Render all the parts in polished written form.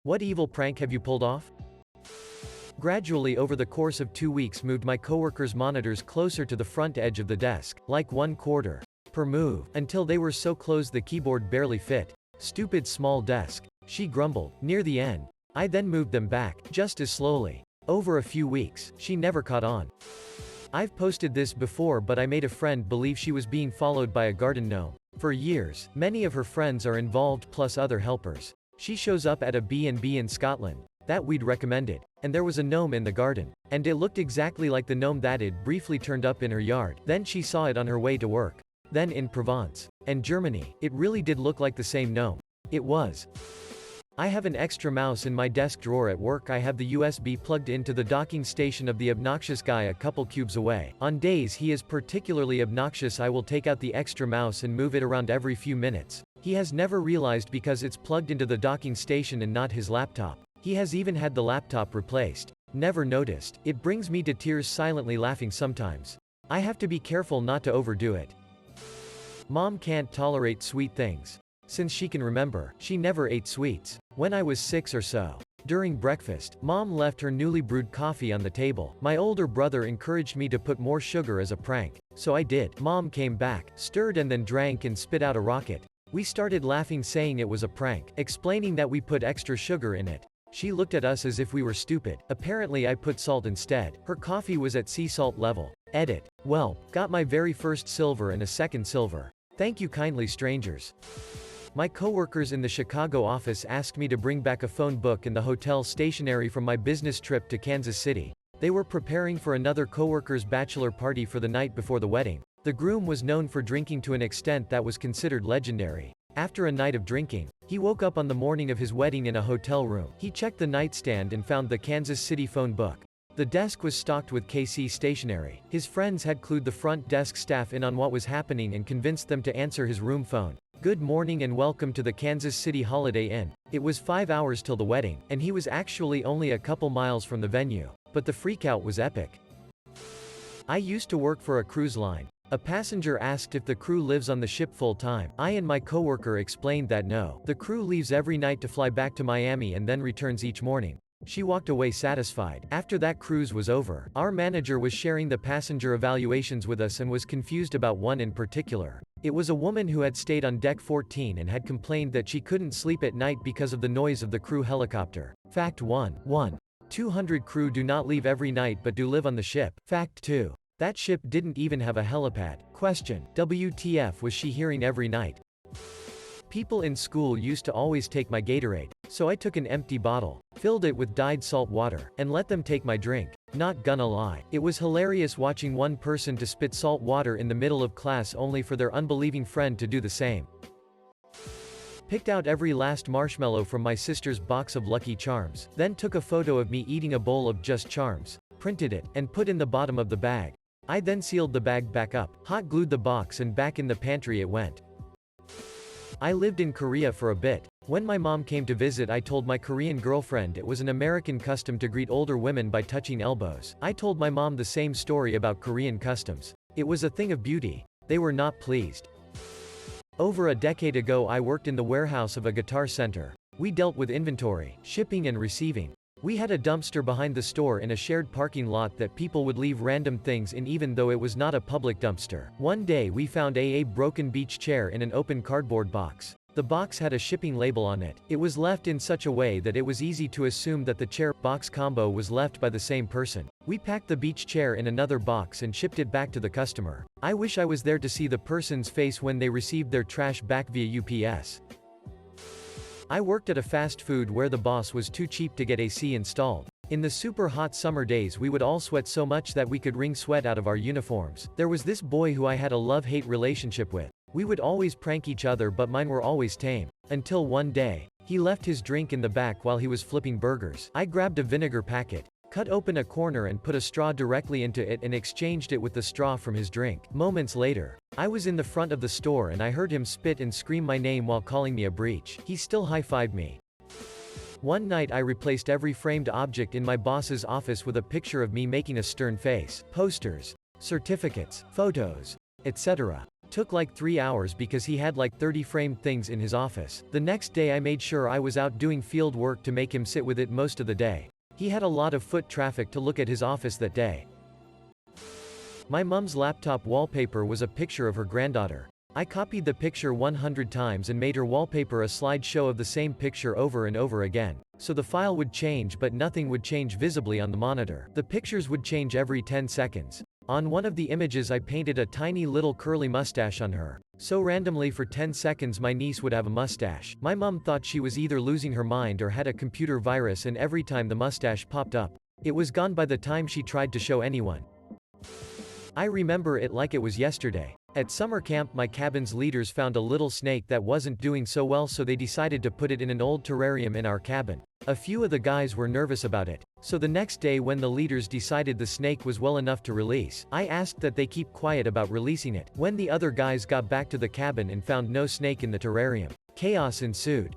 What evil prank have you pulled off? Gradually over the course of 2 weeks moved my coworker's monitors closer to the front edge of the desk, like 1/4 per move, until they were so close the keyboard barely fit. Stupid small desk, she grumbled. Near the end, I then moved them back, just as slowly. Over a few weeks, she never caught on. I've posted this before, but I made a friend believe she was being followed by a garden gnome. For years, many of her friends are involved plus other helpers. She shows up at a B&B in Scotland that we'd recommended, and there was a gnome in the garden, and it looked exactly like the gnome that had briefly turned up in her yard. Then she saw it on her way to work. Then in Provence and Germany, it really did look like the same gnome. It was. I have an extra mouse in my desk drawer at work. I have the USB plugged into the docking station of the obnoxious guy a couple cubes away. On days he is particularly obnoxious, I will take out the extra mouse and move it around every few minutes. He has never realized because it's plugged into the docking station and not his laptop. He has even had the laptop replaced. Never noticed. It brings me to tears silently laughing sometimes. I have to be careful not to overdo it. Mom can't tolerate sweet things. Since she can remember, she never ate sweets. When I was 6 or so, during breakfast, Mom left her newly brewed coffee on the table. My older brother encouraged me to put more sugar as a prank, so I did. Mom came back, stirred and then drank and spit out a rocket. We started laughing, saying it was a prank, explaining that we put extra sugar in it. She looked at us as if we were stupid. Apparently I put salt instead. Her coffee was at sea salt level. Edit. Well, got my very first silver and a second silver. Thank you kindly, strangers. My coworkers in the Chicago office asked me to bring back a phone book and the hotel stationery from my business trip to Kansas City. They were preparing for another coworker's bachelor party for the night before the wedding. The groom was known for drinking to an extent that was considered legendary. After a night of drinking, he woke up on the morning of his wedding in a hotel room. He checked the nightstand and found the Kansas City phone book. The desk was stocked with KC stationery. His friends had clued the front desk staff in on what was happening and convinced them to answer his room phone. Good morning and welcome to the Kansas City Holiday Inn. It was 5 hours till the wedding, and he was actually only a couple miles from the venue. But the freakout was epic. I used to work for a cruise line. A passenger asked if the crew lives on the ship full time. I and my coworker explained that no. The crew leaves every night to fly back to Miami and then returns each morning. She walked away satisfied. After that cruise was over, our manager was sharing the passenger evaluations with us and was confused about one in particular. It was a woman who had stayed on deck 14 and had complained that she couldn't sleep at night because of the noise of the crew helicopter. Fact 1. 200 crew do not leave every night but do live on the ship. Fact 2. That ship didn't even have a helipad. Question. WTF was she hearing every night? People in school used to always take my Gatorade, so I took an empty bottle, filled it with dyed salt water, and let them take my drink. Not gonna lie, it was hilarious watching one person to spit salt water in the middle of class only for their unbelieving friend to do the same. Picked out every last marshmallow from my sister's box of Lucky Charms, then took a photo of me eating a bowl of Just Charms, printed it, and put in the bottom of the bag. I then sealed the bag back up, hot glued the box, and back in the pantry it went. I lived in Korea for a bit. When my mom came to visit, I told my Korean girlfriend it was an American custom to greet older women by touching elbows. I told my mom the same story about Korean customs. It was a thing of beauty. They were not pleased. Over a decade ago I worked in the warehouse of a guitar center. We dealt with inventory, shipping and receiving. We had a dumpster behind the store in a shared parking lot that people would leave random things in even though it was not a public dumpster. One day we found a broken beach chair in an open cardboard box. The box had a shipping label on it. It was left in such a way that it was easy to assume that the chair-box combo was left by the same person. We packed the beach chair in another box and shipped it back to the customer. I wish I was there to see the person's face when they received their trash back via UPS. I worked at a fast food where the boss was too cheap to get AC installed. In the super hot summer days we would all sweat so much that we could wring sweat out of our uniforms. There was this boy who I had a love-hate relationship with. We would always prank each other, but mine were always tame. Until one day, he left his drink in the back while he was flipping burgers. I grabbed a vinegar packet, cut open a corner and put a straw directly into it and exchanged it with the straw from his drink. Moments later, I was in the front of the store and I heard him spit and scream my name while calling me a breach. He still high-fived me. One night I replaced every framed object in my boss's office with a picture of me making a stern face. Posters, certificates, photos, etc. Took like 3 hours because he had like 30 framed things in his office. The next day I made sure I was out doing field work to make him sit with it most of the day. He had a lot of foot traffic to look at his office that day. My mom's laptop wallpaper was a picture of her granddaughter. I copied the picture 100 times and made her wallpaper a slideshow of the same picture over and over again. So the file would change but nothing would change visibly on the monitor. The pictures would change every 10 seconds. On one of the images I painted a tiny little curly mustache on her. So randomly for 10 seconds my niece would have a mustache. My mom thought she was either losing her mind or had a computer virus, and every time the mustache popped up, it was gone by the time she tried to show anyone. I remember it like it was yesterday. At summer camp my cabin's leaders found a little snake that wasn't doing so well, so they decided to put it in an old terrarium in our cabin. A few of the guys were nervous about it. So the next day when the leaders decided the snake was well enough to release, I asked that they keep quiet about releasing it. When the other guys got back to the cabin and found no snake in the terrarium, chaos ensued.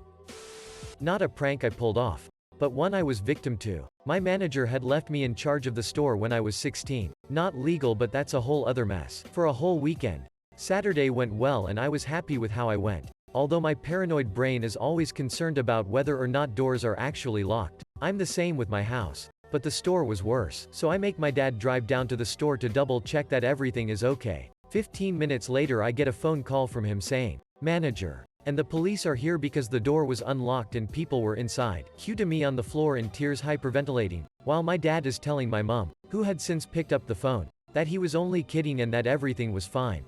Not a prank I pulled off, but one I was victim to. My manager had left me in charge of the store when I was 16. Not legal, but that's a whole other mess. For a whole weekend. Saturday went well and I was happy with how I went. Although my paranoid brain is always concerned about whether or not doors are actually locked. I'm the same with my house. But the store was worse. So I make my dad drive down to the store to double check that everything is okay. 15 minutes later I get a phone call from him saying, "Manager. And the police are here because the door was unlocked and people were inside." Cue to me on the floor in tears hyperventilating, while my dad is telling my mom, who had since picked up the phone, that he was only kidding and that everything was fine.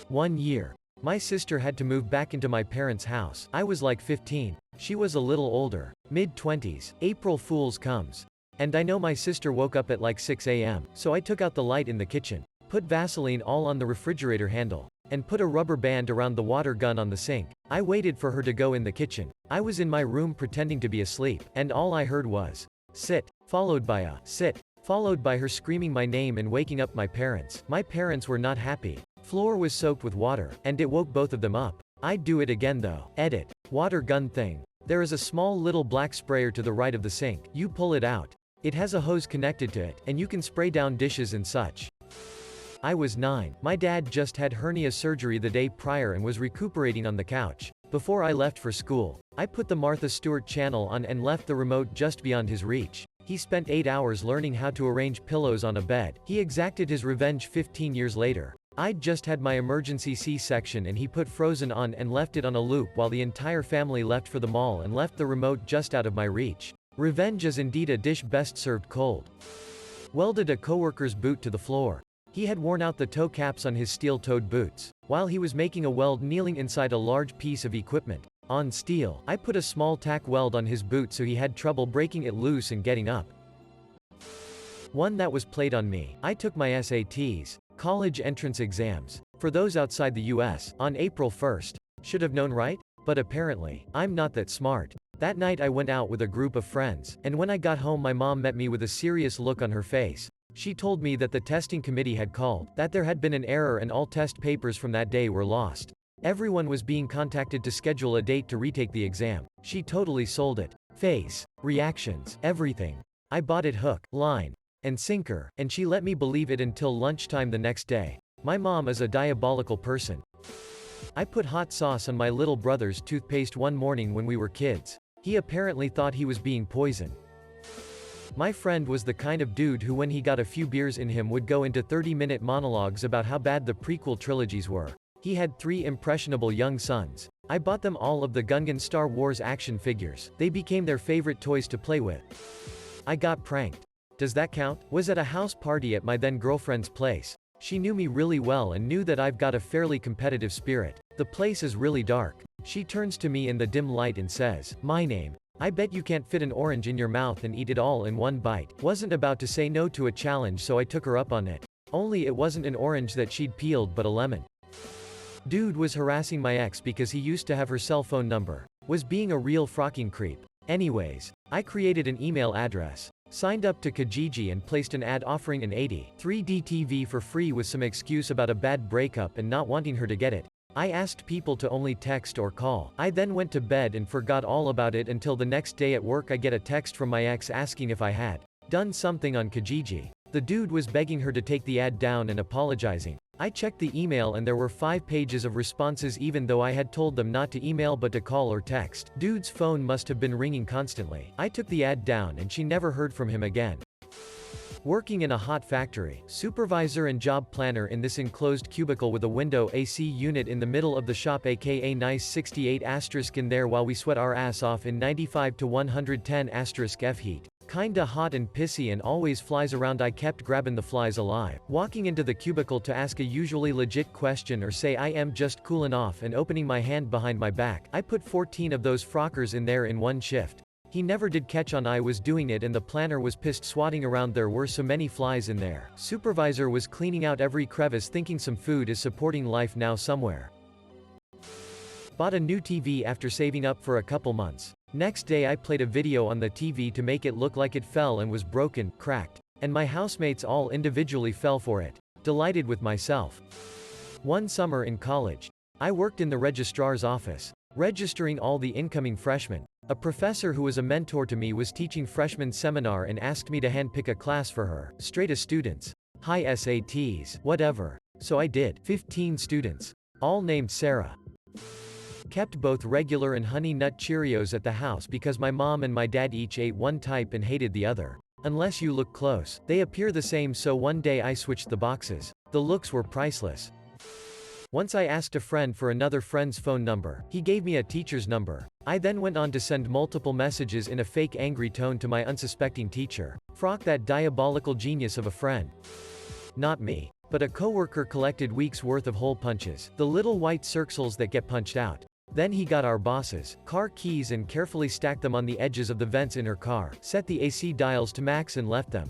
1 year. My sister had to move back into my parents' house. I was like 15. She was a little older. Mid-20s. April Fool's comes. And I know my sister woke up at like 6 a.m. So I took out the light in the kitchen, put Vaseline all on the refrigerator handle, and put a rubber band around the water gun on the sink. I waited for her to go in the kitchen. I was in my room pretending to be asleep, and all I heard was, "Sit," followed by a "sit," followed by her screaming my name and waking up my parents. My parents were not happy. Floor was soaked with water, and it woke both of them up. I'd do it again though. Edit. Water gun thing. There is a small little black sprayer to the right of the sink. You pull it out. It has a hose connected to it, and you can spray down dishes and such. I was 9. My dad just had hernia surgery the day prior and was recuperating on the couch. Before I left for school, I put the Martha Stewart channel on and left the remote just beyond his reach. He spent 8 hours learning how to arrange pillows on a bed. He exacted his revenge 15 years later. I'd just had my emergency C-section and he put Frozen on and left it on a loop while the entire family left for the mall and left the remote just out of my reach. Revenge is indeed a dish best served cold. Welded a coworker's boot to the floor. He had worn out the toe caps on his steel-toed boots. While he was making a weld kneeling inside a large piece of equipment on steel, I put a small tack weld on his boot so he had trouble breaking it loose and getting up. One that was played on me. I took my SATs, college entrance exams, for those outside the US, on April 1st. Should have known, right? But apparently, I'm not that smart. That night I went out with a group of friends, and when I got home my mom met me with a serious look on her face. She told me that the testing committee had called, that there had been an error and all test papers from that day were lost. Everyone was being contacted to schedule a date to retake the exam. She totally sold it. Face, reactions, everything. I bought it hook, line, and sinker, and she let me believe it until lunchtime the next day. My mom is a diabolical person. I put hot sauce on my little brother's toothpaste one morning when we were kids. He apparently thought he was being poisoned. My friend was the kind of dude who when he got a few beers in him would go into 30-minute monologues about how bad the prequel trilogies were. He had 3 impressionable young sons. I bought them all of the Gungan Star Wars action figures. They became their favorite toys to play with. I got pranked. Does that count? Was at a house party at my then girlfriend's place. She knew me really well and knew that I've got a fairly competitive spirit. The place is really dark. She turns to me in the dim light and says, "My name. I bet you can't fit an orange in your mouth and eat it all in one bite." Wasn't about to say no to a challenge, so I took her up on it. Only it wasn't an orange that she'd peeled but a lemon. Dude was harassing my ex because he used to have her cell phone number. Was being a real frocking creep. Anyways, I created an email address, signed up to Kijiji and placed an ad offering an 83D TV for free with some excuse about a bad breakup and not wanting her to get it. I asked people to only text or call. I then went to bed and forgot all about it until the next day at work I get a text from my ex asking if I had done something on Kijiji. The dude was begging her to take the ad down and apologizing. I checked the email and there were 5 pages of responses even though I had told them not to email but to call or text. Dude's phone must have been ringing constantly. I took the ad down and she never heard from him again. Working in a hot factory, supervisor and job planner in this enclosed cubicle with a window AC unit in the middle of the shop aka nice 68 asterisk in there while we sweat our ass off in 95 to 110 asterisk F heat. Kinda hot and pissy and always flies around. I kept grabbing the flies alive. Walking into the cubicle to ask a usually legit question or say I am just cooling off and opening my hand behind my back. I put 14 of those frockers in there in one shift. He never did catch on I was doing it and the planner was pissed swatting around there were so many flies in there. Supervisor was cleaning out every crevice thinking some food is supporting life now somewhere. Bought a new TV after saving up for a couple months. Next day I played a video on the TV to make it look like it fell and was broken, cracked. And my housemates all individually fell for it. Delighted with myself. One summer in college. I worked in the registrar's office, registering all the incoming freshmen. A professor who was a mentor to me was teaching freshman seminar and asked me to handpick a class for her. Straight A students. High SATs. Whatever. So I did. 15 students. All named Sarah. Kept both regular and Honey Nut Cheerios at the house because my mom and my dad each ate one type and hated the other. Unless you look close, they appear the same, so one day I switched the boxes. The looks were priceless. Once I asked a friend for another friend's phone number. He gave me a teacher's number. I then went on to send multiple messages in a fake angry tone to my unsuspecting teacher. Frock that diabolical genius of a friend. Not me. But a coworker collected weeks worth of hole punches. The little white circles that get punched out. Then he got our boss's car keys and carefully stacked them on the edges of the vents in her car, set the AC dials to max and left them.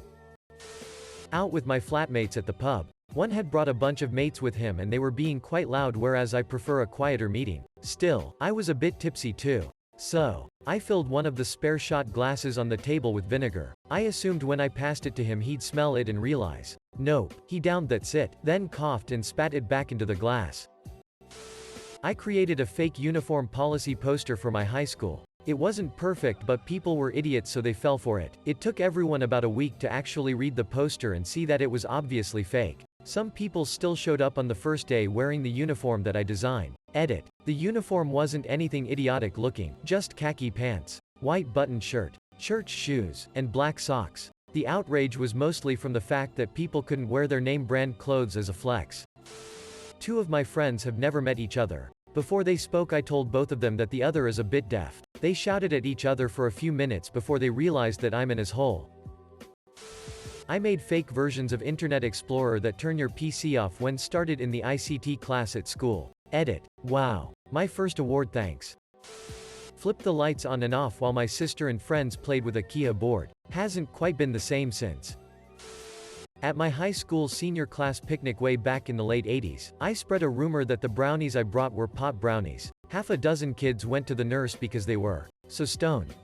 Out with my flatmates at the pub. One had brought a bunch of mates with him and they were being quite loud whereas I prefer a quieter meeting. Still, I was a bit tipsy too. So, I filled one of the spare shot glasses on the table with vinegar. I assumed when I passed it to him he'd smell it and realize. Nope. He downed that's it, then coughed and spat it back into the glass. I created a fake uniform policy poster for my high school. It wasn't perfect but people were idiots so they fell for it. It took everyone about a week to actually read the poster and see that it was obviously fake. Some people still showed up on the first day wearing the uniform that I designed. Edit. The uniform wasn't anything idiotic looking, just khaki pants, white button shirt, church shoes, and black socks. The outrage was mostly from the fact that people couldn't wear their name brand clothes as a flex. 2 of my friends have never met each other. Before they spoke I told both of them that the other is a bit deaf. They shouted at each other for a few minutes before they realized that I'm in his hole. I made fake versions of Internet Explorer that turn your PC off when started in the ICT class at school. Edit. Wow. My first award, thanks. Flipped the lights on and off while my sister and friends played with a Kia board. Hasn't quite been the same since. At my high school senior class picnic way back in the late 80s, I spread a rumor that the brownies I brought were pot brownies. Half a dozen kids went to the nurse because they were so stoned.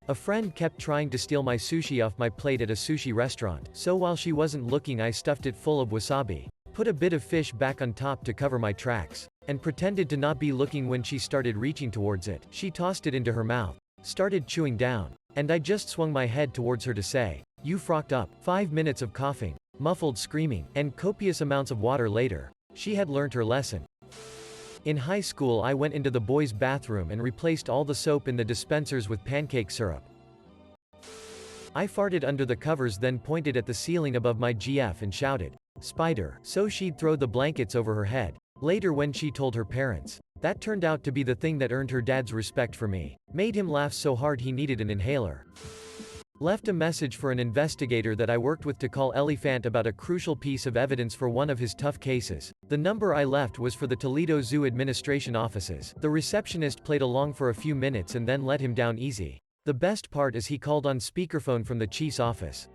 A friend kept trying to steal my sushi off my plate at a sushi restaurant, so while she wasn't looking I stuffed it full of wasabi, put a bit of fish back on top to cover my tracks, and pretended to not be looking when she started reaching towards it. She tossed it into her mouth, started chewing down, and I just swung my head towards her to say, "You frocked up." 5 minutes of coughing, muffled screaming, and copious amounts of water later. She had learned her lesson. In high school I went into the boys' bathroom and replaced all the soap in the dispensers with pancake syrup. I farted under the covers then pointed at the ceiling above my GF and shouted, "Spider," so she'd throw the blankets over her head. Later when she told her parents, that turned out to be the thing that earned her dad's respect for me. Made him laugh so hard he needed an inhaler. Left a message for an investigator that I worked with to call Elephant about a crucial piece of evidence for one of his tough cases. The number I left was for the Toledo Zoo administration offices. The receptionist played along for a few minutes and then let him down easy. The best part is he called on speakerphone from the chief's office.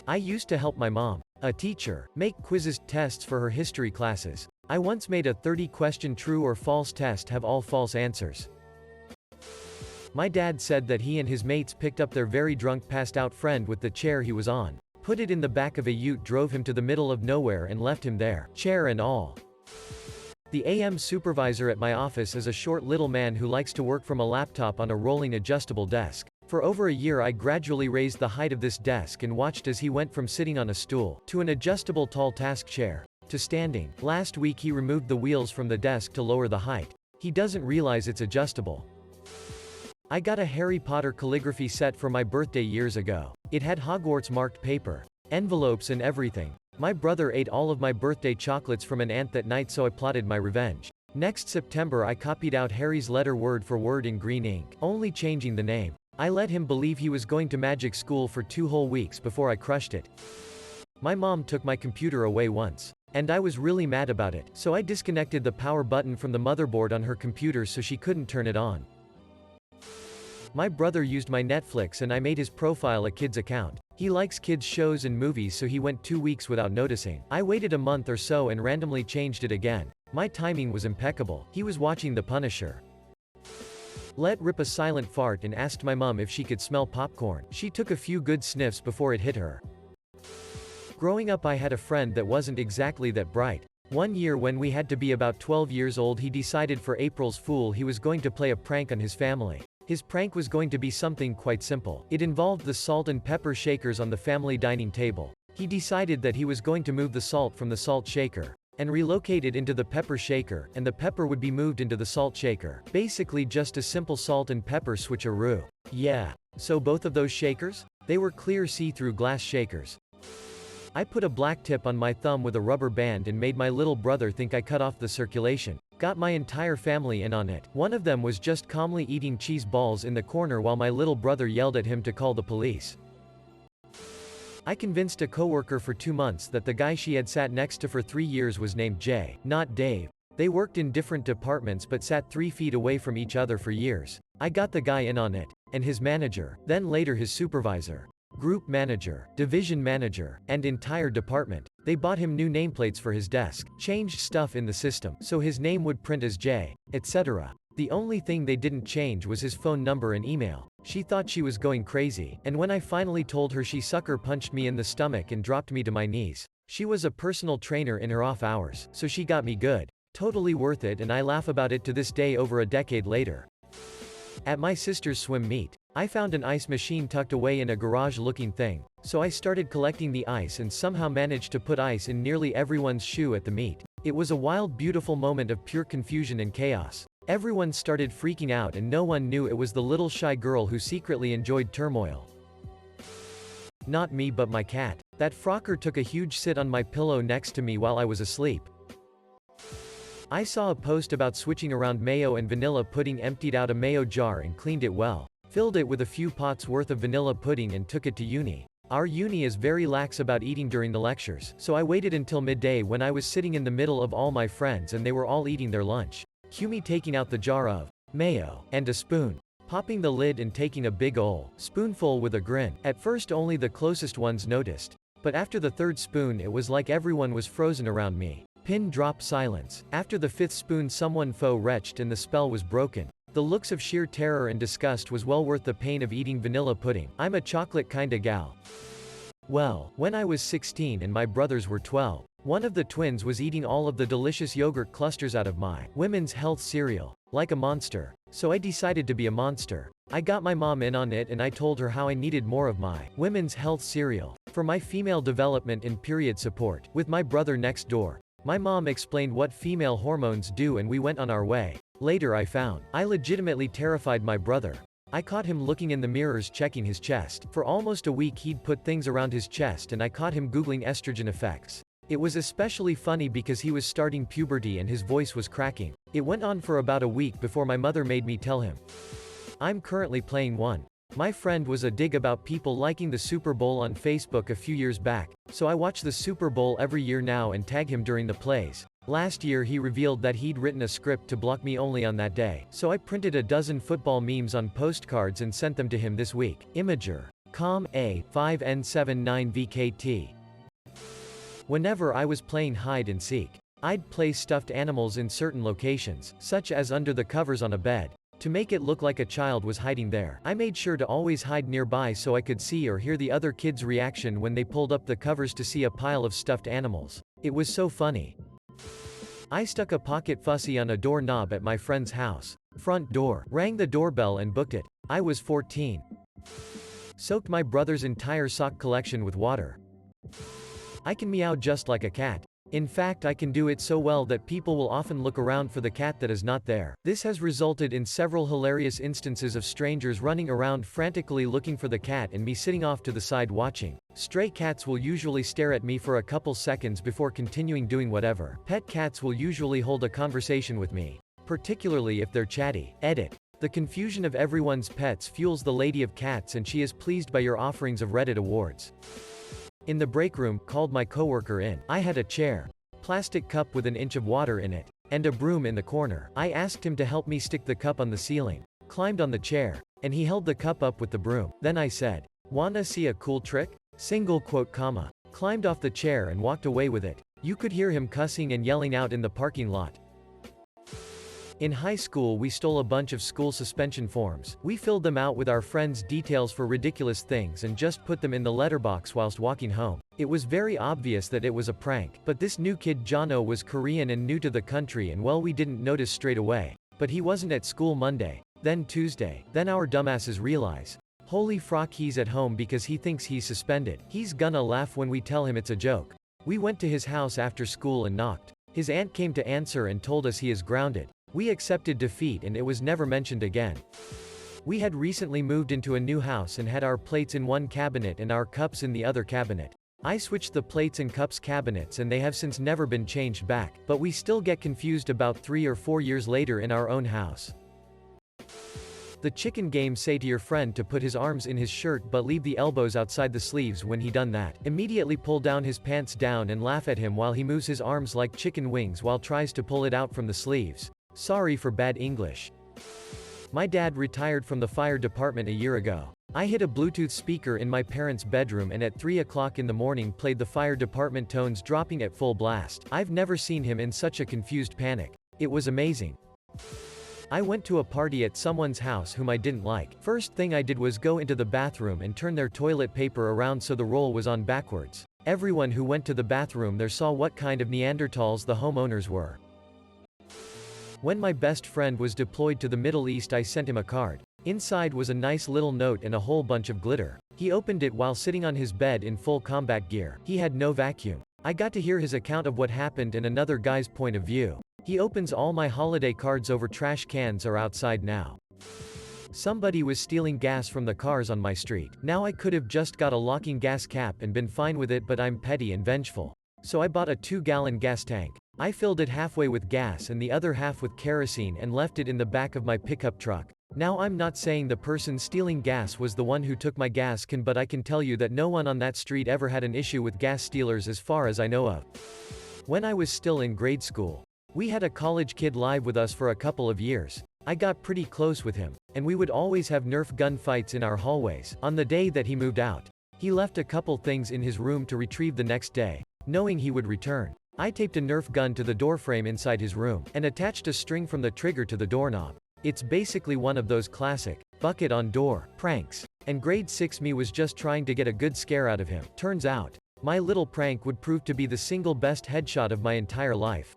I used to help my mom, a teacher, make quizzes, tests for her history classes. I once made a 30-question true or false test have all false answers. My dad said that he and his mates picked up their very drunk passed out friend with the chair he was on, put it in the back of a ute, drove him to the middle of nowhere and left him there, chair and all. The AM supervisor at my office is a short little man who likes to work from a laptop on a rolling adjustable desk. For over a year I gradually raised the height of this desk and watched as he went from sitting on a stool, to an adjustable tall task chair, to standing. Last week he removed the wheels from the desk to lower the height. He doesn't realize it's adjustable. I got a Harry Potter calligraphy set for my birthday years ago. It had Hogwarts marked paper, envelopes and everything. My brother ate all of my birthday chocolates from an ant that night, so I plotted my revenge. Next September I copied out Harry's letter word for word in green ink, only changing the name. I let him believe he was going to magic school for 2 whole weeks before I crushed it. My mom took my computer away once, and I was really mad about it, so I disconnected the power button from the motherboard on her computer so she couldn't turn it on. My brother used my Netflix and I made his profile a kids account. He likes kids shows and movies, so he went 2 weeks without noticing. I waited a month or so and randomly changed it again. My timing was impeccable. He was watching The Punisher. Let rip a silent fart and asked my mom if she could smell popcorn. She took a few good sniffs before it hit her. Growing up I had a friend that wasn't exactly that bright. One year when we had to be about 12 years old, he decided for April's Fool he was going to play a prank on his family. His prank was going to be something quite simple. It involved the salt and pepper shakers on the family dining table. He decided that he was going to move the salt from the salt shaker and relocate it into the pepper shaker, and the pepper would be moved into the salt shaker. Basically just a simple salt and pepper switcheroo. Yeah. So both of those shakers? They were clear see-through glass shakers. I put a black tip on my thumb with a rubber band and made my little brother think I cut off the circulation. Got my entire family in on it. One of them was just calmly eating cheese balls in the corner while my little brother yelled at him to call the police. I convinced a coworker for 2 months that the guy she had sat next to for 3 years was named Jay, not Dave. They worked in different departments but sat 3 feet away from each other for years. I got the guy in on it, and his manager, then later his supervisor, group manager, division manager, and entire department. They bought him new nameplates for his desk, changed stuff in the system so his name would print as J, etc. The only thing they didn't change was his phone number and email. She thought she was going crazy, and when I finally told her, she sucker punched me in the stomach and dropped me to my knees. She was a personal trainer in her off hours, so she got me good. Totally worth it, and I laugh about it to this day over a decade later. At my sister's swim meet, I found an ice machine tucked away in a garage-looking thing, so I started collecting the ice and somehow managed to put ice in nearly everyone's shoe at the meet. It was a wild, beautiful moment of pure confusion and chaos. Everyone started freaking out and no one knew it was the little shy girl who secretly enjoyed turmoil. Not me, but my cat. That frocker took a huge sit on my pillow next to me while I was asleep. I saw a post about switching around mayo and vanilla pudding, emptied out a mayo jar and cleaned it well, filled it with a few pots worth of vanilla pudding and took it to uni. Our uni is very lax about eating during the lectures, so I waited until midday when I was sitting in the middle of all my friends and they were all eating their lunch. Cue me taking out the jar of mayo and a spoon, popping the lid and taking a big ol' spoonful with a grin. At first only the closest ones noticed, but after the 3rd spoon it was like everyone was frozen around me. Pin drop silence. After the 5th spoon someone faux retched and the spell was broken. The looks of sheer terror and disgust was well worth the pain of eating vanilla pudding. I'm a chocolate kinda gal. Well, when I was 16 and my brothers were 12, one of the twins was eating all of the delicious yogurt clusters out of my women's health cereal, like a monster. So I decided to be a monster. I got my mom in on it and I told her how I needed more of my women's health cereal for my female development and period support, with my brother next door. My mom explained what female hormones do and we went on our way. Later I found I legitimately terrified my brother. I caught him looking in the mirrors checking his chest. For almost a week he'd put things around his chest and I caught him googling estrogen effects. It was especially funny because he was starting puberty and his voice was cracking. It went on for about a week before my mother made me tell him. I'm currently playing one. My friend was a dig about people liking the Super Bowl on Facebook a few years back, so I watch the Super Bowl every year now and tag him during the plays. Last year he revealed that he'd written a script to block me only on that day, so I printed a dozen football memes on postcards and sent them to him this week. Imager. Com. A. 5N79VKT. Whenever I was playing hide and seek, I'd place stuffed animals in certain locations, such as under the covers on a bed, to make it look like a child was hiding there. I made sure to always hide nearby so I could see or hear the other kids' reaction when they pulled up the covers to see a pile of stuffed animals. It was so funny. I stuck a pocket fussy on a doorknob at my friend's house. Front door. Rang the doorbell and booked it. I was 14. Soaked my brother's entire sock collection with water. I can meow just like a cat. In fact, I can do it so well that people will often look around for the cat that is not there. This has resulted in several hilarious instances of strangers running around frantically looking for the cat and me sitting off to the side watching. Stray cats will usually stare at me for a couple seconds before continuing doing whatever. Pet cats will usually hold a conversation with me, particularly if they're chatty. Edit. The confusion of everyone's pets fuels the Lady of Cats, and she is pleased by your offerings of Reddit awards. In the break room, called my coworker in. I had a chair, plastic cup with an inch of water in it, and a broom in the corner. I asked him to help me stick the cup on the ceiling, climbed on the chair, and he held the cup up with the broom. Then I said, "Wanna see a cool trick?" Single quote comma. Climbed off the chair and walked away with it. You could hear him cussing and yelling out in the parking lot. In high school, we stole a bunch of school suspension forms. We filled them out with our friends' details for ridiculous things and just put them in the letterbox whilst walking home. It was very obvious that it was a prank, but this new kid Jono was Korean and new to the country, and well, we didn't notice straight away. But he wasn't at school Monday, then Tuesday, then our dumbasses realize, holy frock, he's at home because he thinks he's suspended. He's gonna laugh when we tell him it's a joke. We went to his house after school and knocked. His aunt came to answer and told us he is grounded. We accepted defeat and it was never mentioned again. We had recently moved into a new house and had our plates in one cabinet and our cups in the other cabinet. I switched the plates and cups cabinets and they have since never been changed back, but we still get confused about 3 or 4 years later in our own house. The chicken game: say to your friend to put his arms in his shirt but leave the elbows outside the sleeves. When he done that, immediately pull down his pants down and laugh at him while he moves his arms like chicken wings while tries to pull it out from the sleeves. Sorry for bad English. My dad retired from the fire department a year ago. I hid a Bluetooth speaker in my parents' bedroom and at 3 o'clock in the morning played the fire department tones dropping at full blast. I've never seen him in such a confused panic. It was amazing. I went to a party at someone's house whom I didn't like. First thing I did was go into the bathroom and turn their toilet paper around so the roll was on backwards. Everyone who went to the bathroom there saw what kind of Neanderthals the homeowners were. When my best friend was deployed to the Middle East, I sent him a card. Inside was a nice little note and a whole bunch of glitter. He opened it while sitting on his bed in full combat gear. He had no vacuum. I got to hear his account of what happened and another guy's point of view. He opens all my holiday cards over trash cans are outside now. Somebody was stealing gas from the cars on my street. Now I could have just got a locking gas cap and been fine with it, but I'm petty and vengeful. So I bought a 2-gallon gas tank. I filled it halfway with gas and the other half with kerosene and left it in the back of my pickup truck. Now I'm not saying the person stealing gas was the one who took my gas can, but I can tell you that no one on that street ever had an issue with gas stealers as far as I know of. When I was still in grade school, we had a college kid live with us for a couple of years. I got pretty close with him, and we would always have Nerf gun fights in our hallways. On the day that he moved out, he left a couple things in his room to retrieve the next day, knowing he would return. I taped a Nerf gun to the doorframe inside his room, and attached a string from the trigger to the doorknob. It's basically one of those classic, bucket on door, pranks. And grade 6 me was just trying to get a good scare out of him. Turns out, my little prank would prove to be the single best headshot of my entire life.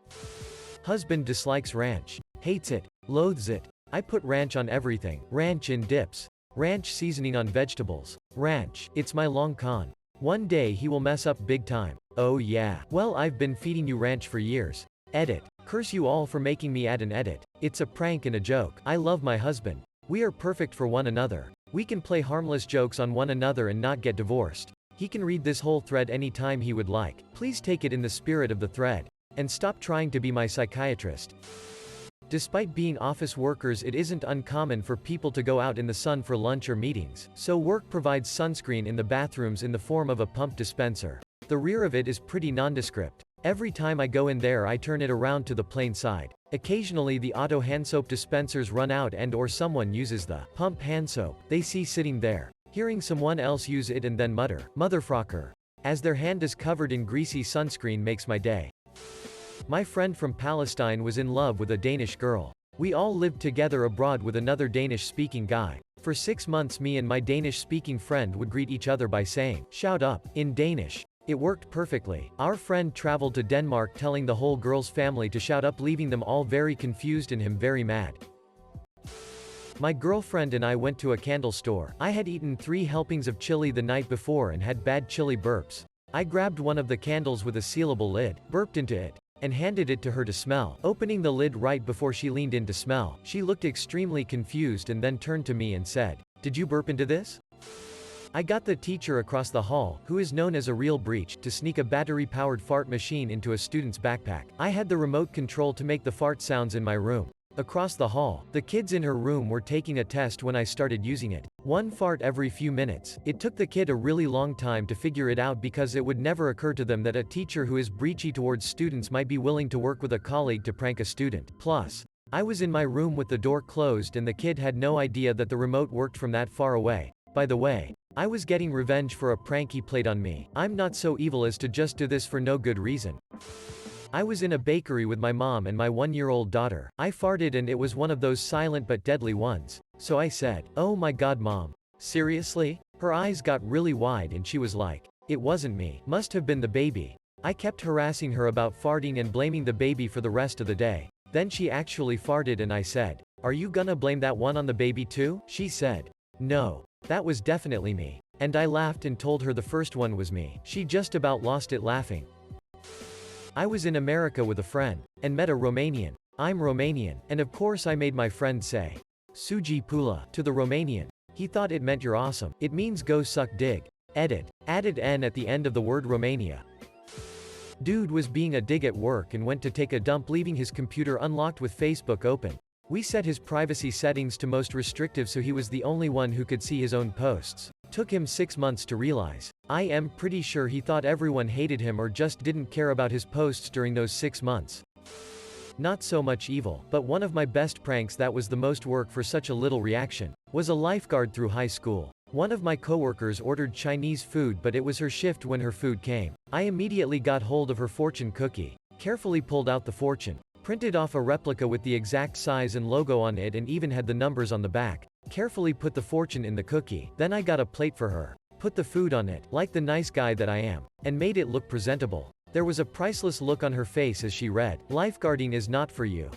Husband dislikes ranch. Hates it. Loathes it. I put ranch on everything. Ranch in dips. Ranch seasoning on vegetables. Ranch. It's my long con. One day he will mess up big time. Oh yeah. Well, I've been feeding you ranch for years. Edit. Curse you all for making me add an edit. It's a prank and a joke. I love my husband. We are perfect for one another. We can play harmless jokes on one another and not get divorced. He can read this whole thread anytime he would like. Please take it in the spirit of the thread. And stop trying to be my psychiatrist. Despite being office workers, it isn't uncommon for people to go out in the sun for lunch or meetings. So work provides sunscreen in the bathrooms in the form of a pump dispenser. The rear of it is pretty nondescript. Every time I go in there I turn it around to the plain side. Occasionally the auto hand soap dispensers run out and or someone uses the pump hand soap they see sitting there. Hearing someone else use it and then mutter, "Motherfrocker," as their hand is covered in greasy sunscreen makes my day. My friend from Palestine was in love with a Danish girl. We all lived together abroad with another Danish-speaking guy. For 6 months me and my Danish-speaking friend would greet each other by saying, "Shout up," in Danish. It worked perfectly. Our friend traveled to Denmark telling the whole girl's family to shout up, leaving them all very confused and him very mad. My girlfriend and I went to a candle store. I had eaten 3 helpings of chili the night before and had bad chili burps. I grabbed one of the candles with a sealable lid, burped into it, and handed it to her to smell. Opening the lid right before she leaned in to smell, she looked extremely confused and then turned to me and said, "Did you burp into this?" I got the teacher across the hall, who is known as a real breach, to sneak a battery-powered fart machine into a student's backpack. I had the remote control to make the fart sounds in my room. Across the hall, the kids in her room were taking a test when I started using it. 1 fart every few minutes. It took the kid a really long time to figure it out because it would never occur to them that a teacher who is breachy towards students might be willing to work with a colleague to prank a student. Plus, I was in my room with the door closed and the kid had no idea that the remote worked from that far away. By the way, I was getting revenge for a prank he played on me. I'm not so evil as to just do this for no good reason. I was in a bakery with my mom and my 1-year-old daughter. I farted and it was one of those silent but deadly ones. So I said, "Oh my god, Mom. Seriously?" Her eyes got really wide and she was like, "It wasn't me. Must have been the baby." I kept harassing her about farting and blaming the baby for the rest of the day. Then she actually farted and I said, "Are you gonna blame that one on the baby too?" She said, "No. That was definitely me." And I laughed and told her the first one was me. She just about lost it laughing. I was in America with a friend, and met a Romanian. I'm Romanian, and of course I made my friend say, "Suji pula," to the Romanian. He thought it meant you're awesome. It means go suck dig. Edit. Added N at the end of the word Romania. Dude was being a dig at work and went to take a dump leaving his computer unlocked with Facebook open. We set his privacy settings to most restrictive so he was the only one who could see his own posts. Took him 6 months to realize. I am pretty sure he thought everyone hated him or just didn't care about his posts during those 6 months. Not so much evil, but one of my best pranks that was the most work for such a little reaction, was a lifeguard through high school. One of my coworkers ordered Chinese food but it was her shift when her food came. I immediately got hold of her fortune cookie, carefully pulled out the fortune, printed off a replica with the exact size and logo on it and even had the numbers on the back. Carefully put the fortune in the cookie. Then I got a plate for her, put the food on it, like the nice guy that I am, and made it look presentable. There was a priceless look on her face as she read, "Lifeguarding is not for you.